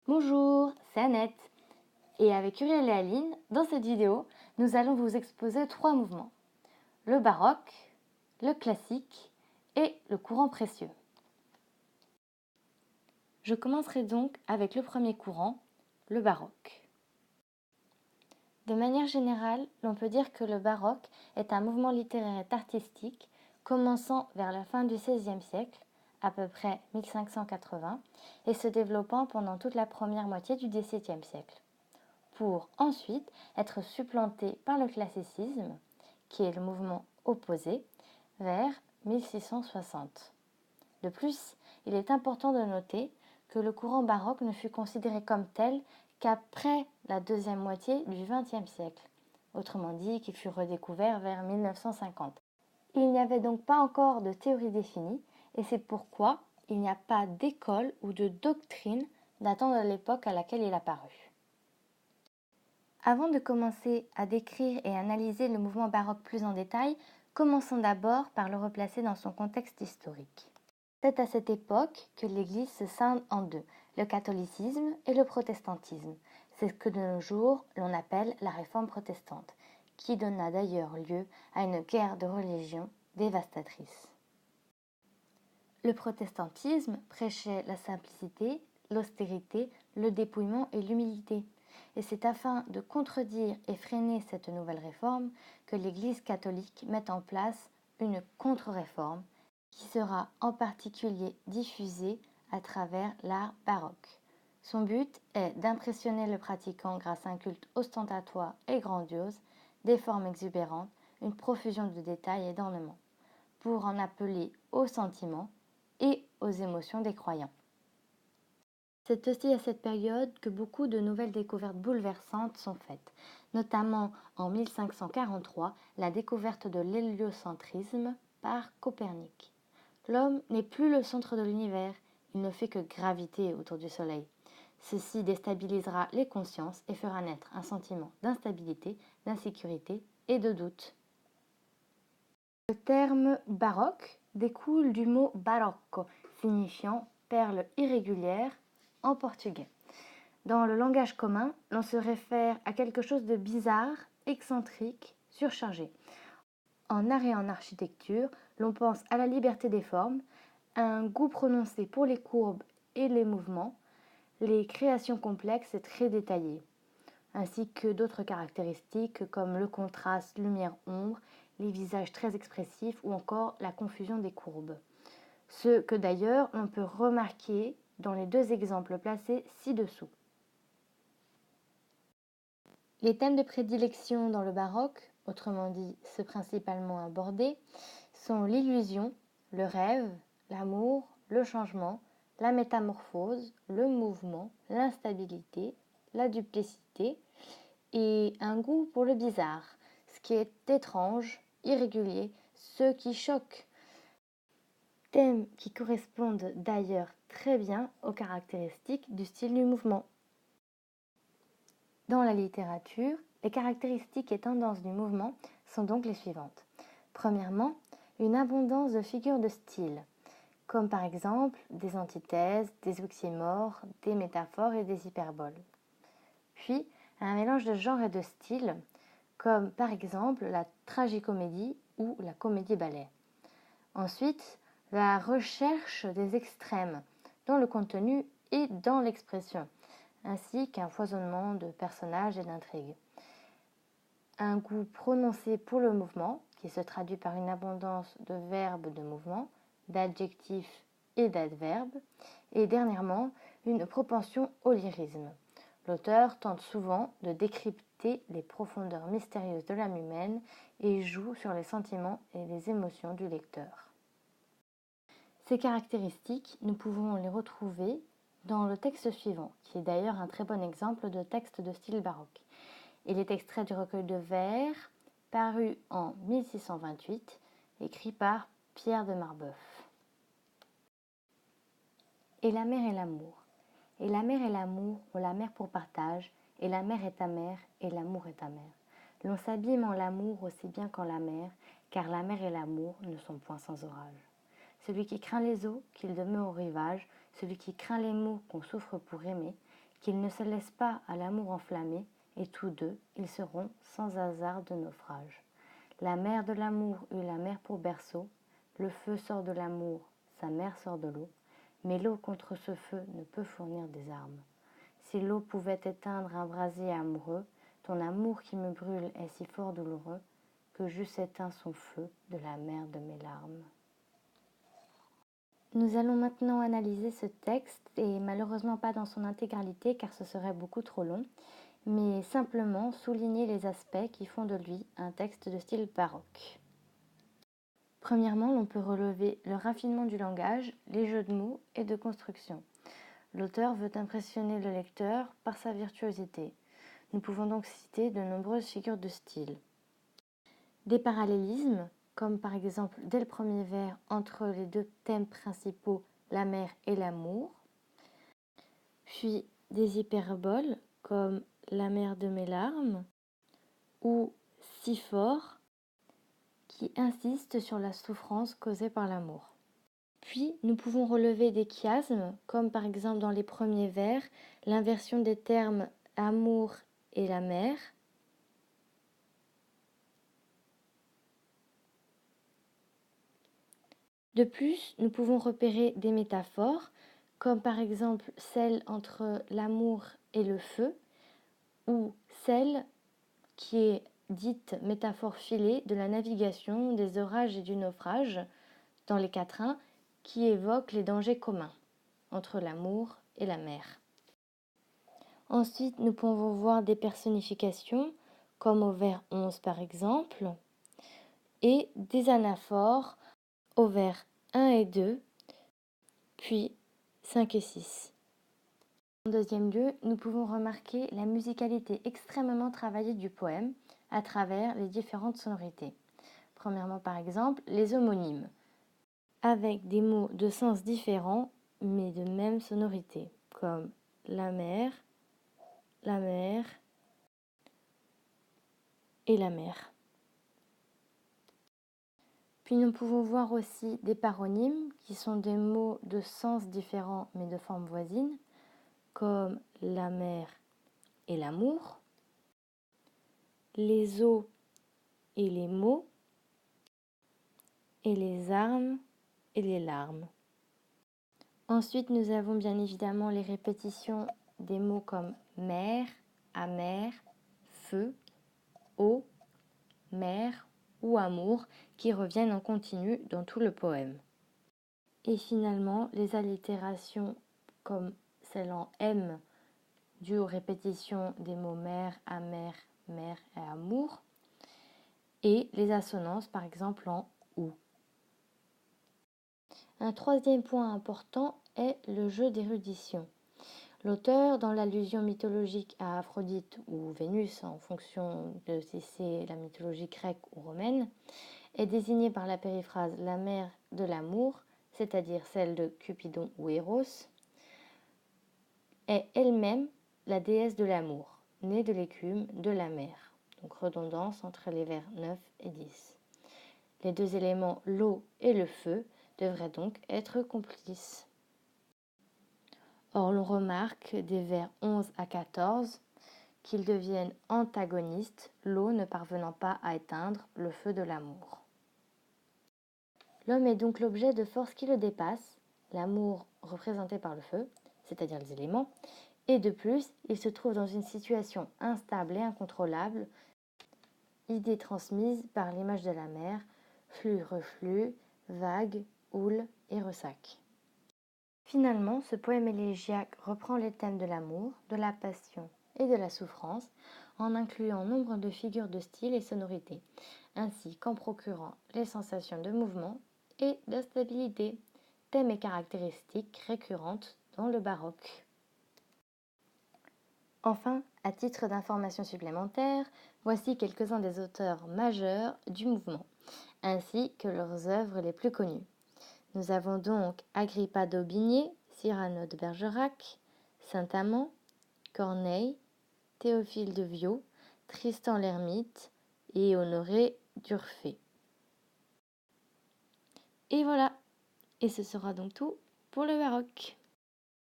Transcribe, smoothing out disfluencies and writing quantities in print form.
Bonjour, c'est Annette. Et avec Uriel et Aline, dans cette vidéo, nous allons vous exposer 3 mouvements. Le baroque, le classique et le courant précieux. Je commencerai donc avec le premier courant, le baroque. De manière générale, l'on peut dire que le baroque est un mouvement littéraire et artistique commençant vers la fin du XVIe siècle, à peu près 1580, et se développant pendant toute la première moitié du XVIIe siècle, pour ensuite être supplanté par le classicisme, qui est le mouvement opposé, vers 1660. De plus, il est important de noter que le courant baroque ne fut considéré comme tel qu'après la deuxième moitié du XXe siècle, autrement dit qu'il fut redécouvert vers 1950. Il n'y avait donc pas encore de théorie définie, et c'est pourquoi il n'y a pas d'école ou de doctrine datant de l'époque à laquelle il apparut. Avant de commencer à décrire et analyser le mouvement baroque plus en détail, commençons d'abord par le replacer dans son contexte historique. C'est à cette époque que l'Église se scinde en deux, le catholicisme et le protestantisme. C'est ce que de nos jours l'on appelle la réforme protestante, qui donna d'ailleurs lieu à une guerre de religion dévastatrice. Le protestantisme prêchait la simplicité, l'austérité, le dépouillement et l'humilité. Et c'est afin de contredire et freiner cette nouvelle réforme que l'Église catholique met en place une contre-réforme qui sera en particulier diffusée à travers l'art baroque. Son but est d'impressionner le pratiquant grâce à un culte ostentatoire et grandiose, des formes exubérantes, une profusion de détails et d'ornements, pour en appeler aux sentiments et aux émotions des croyants. C'est aussi à cette période que beaucoup de nouvelles découvertes bouleversantes sont faites, notamment en 1543, la découverte de l'héliocentrisme par Copernic. L'homme n'est plus le centre de l'univers, il ne fait que graviter autour du Soleil. Ceci déstabilisera les consciences et fera naître un sentiment d'instabilité, d'insécurité et de doute. Le terme baroque découle du mot barocco, signifiant perle irrégulière en portugais. Dans le langage commun, l'on se réfère à quelque chose de bizarre, excentrique, surchargé. En art et en architecture, l'on pense à la liberté des formes, à un goût prononcé pour les courbes et les mouvements, les créations complexes et très détaillées, ainsi que d'autres caractéristiques comme le contraste lumière-ombre, les visages très expressifs ou encore la confusion des courbes. Ce que d'ailleurs on peut remarquer dans les deux exemples placés ci-dessous. Les thèmes de prédilection dans le baroque, autrement dit ceux principalement abordés, sont l'illusion, le rêve, l'amour, le changement, la métamorphose, le mouvement, l'instabilité, la duplicité et un goût pour le bizarre, ce qui est étrange, irrégulier, ce qui choque. Thèmes qui correspondent d'ailleurs très bien aux caractéristiques du style du mouvement. Dans la littérature, les caractéristiques et tendances du mouvement sont donc les suivantes. Premièrement, une abondance de figures de style, comme par exemple des antithèses, des oxymores, des métaphores et des hyperboles. Puis, un mélange de genres et de styles, comme par exemple la tragicomédie ou la comédie-ballet. Ensuite, la recherche des extrêmes, dans le contenu et dans l'expression, ainsi qu'un foisonnement de personnages et d'intrigues. Un goût prononcé pour le mouvement, qui se traduit par une abondance de verbes de mouvement, d'adjectifs et d'adverbes, et dernièrement, une propension au lyrisme. L'auteur tente souvent de décrypter les profondeurs mystérieuses de l'âme humaine et joue sur les sentiments et les émotions du lecteur. Ces caractéristiques, nous pouvons les retrouver dans le texte suivant, qui est d'ailleurs un très bon exemple de texte de style baroque. Il est extrait du recueil de vers, paru en 1628, écrit par Pierre de Marbeuf. Et la mer et l'amour. Et la mer et l'amour ont la mer pour partage, et la mer est amère, et l'amour est amer. L'on s'abîme en l'amour aussi bien qu'en la mer, car la mer et l'amour ne sont point sans orage. Celui qui craint les eaux, qu'il demeure au rivage, celui qui craint les maux qu'on souffre pour aimer, qu'ils ne se laissent pas à l'amour enflammé, et tous deux, ils seront sans hasard de naufrage. La mer de l'amour eut la mer pour berceau, le feu sort de l'amour, sa mère sort de l'eau, mais l'eau contre ce feu ne peut fournir des armes. Si l'eau pouvait éteindre un brasier amoureux, ton amour qui me brûle est si fort douloureux, que j'eusse éteint son feu de la mer de mes larmes. Nous allons maintenant analyser ce texte, et malheureusement pas dans son intégralité car ce serait beaucoup trop long, mais simplement souligner les aspects qui font de lui un texte de style baroque. Premièrement, l'on peut relever le raffinement du langage, les jeux de mots et de construction. L'auteur veut impressionner le lecteur par sa virtuosité. Nous pouvons donc citer de nombreuses figures de style. Des parallélismes, comme par exemple dès le premier vers entre les deux thèmes principaux, la mer et l'amour, puis des hyperboles comme la mer de mes larmes ou si fort qui insistent sur la souffrance causée par l'amour. Puis nous pouvons relever des chiasmes comme par exemple dans les premiers vers l'inversion des termes amour et la mer, de plus, nous pouvons repérer des métaphores, comme par exemple celle entre l'amour et le feu, ou celle qui est dite métaphore filée de la navigation, des orages et du naufrage, dans les quatrains, qui évoque les dangers communs entre l'amour et la mer. Ensuite, nous pouvons voir des personnifications, comme au vers 11 par exemple, et des anaphores au vers 1 et 2, puis 5 et 6. En deuxième lieu, nous pouvons remarquer la musicalité extrêmement travaillée du poème à travers les différentes sonorités. Premièrement, par exemple, les homonymes, avec des mots de sens différents, mais de même sonorité, comme la mer et la mer. Puis nous pouvons voir aussi des paronymes, qui sont des mots de sens différents, mais de forme voisine, comme la mer et l'amour, les eaux et les mots, et les armes et les larmes. Ensuite, nous avons bien évidemment les répétitions des mots comme mer, amer, feu, eau, mer ou amour qui reviennent en continu dans tout le poème. Et finalement, les allitérations comme celle en M due aux répétitions des mots mer, amer, mer et amour, et les assonances par exemple en OU. Un troisième point important est le jeu d'érudition. L'auteur, dans l'allusion mythologique à Aphrodite ou Vénus, en fonction de si c'est la mythologie grecque ou romaine, est désigné par la périphrase la mère de l'amour, c'est-à-dire celle de Cupidon ou Eros, est elle-même la déesse de l'amour, née de l'écume de la mer. Donc redondance entre les vers 9 et 10. Les deux éléments, l'eau et le feu, devraient donc être complices. Or, l'on remarque des vers 11 à 14 qu'ils deviennent antagonistes, l'eau ne parvenant pas à éteindre le feu de l'amour. L'homme est donc l'objet de forces qui le dépassent, l'amour représenté par le feu, c'est-à-dire les éléments, et de plus, il se trouve dans une situation instable et incontrôlable, idée transmise par l'image de la mer, flux-reflux, vagues, houle et ressac. Finalement, ce poème élégiaque reprend les thèmes de l'amour, de la passion et de la souffrance, en incluant nombre de figures de style et sonorité, ainsi qu'en procurant les sensations de mouvement et d'instabilité, thèmes et caractéristiques récurrentes dans le baroque. Enfin, à titre d'information supplémentaire, voici quelques-uns des auteurs majeurs du mouvement, ainsi que leurs œuvres les plus connues. Nous avons donc Agrippa d'Aubigné, Cyrano de Bergerac, Saint-Amand, Corneille, Théophile de Viau, Tristan l'Hermite et Honoré d'Urfé. Et voilà, et ce sera donc tout pour le baroque.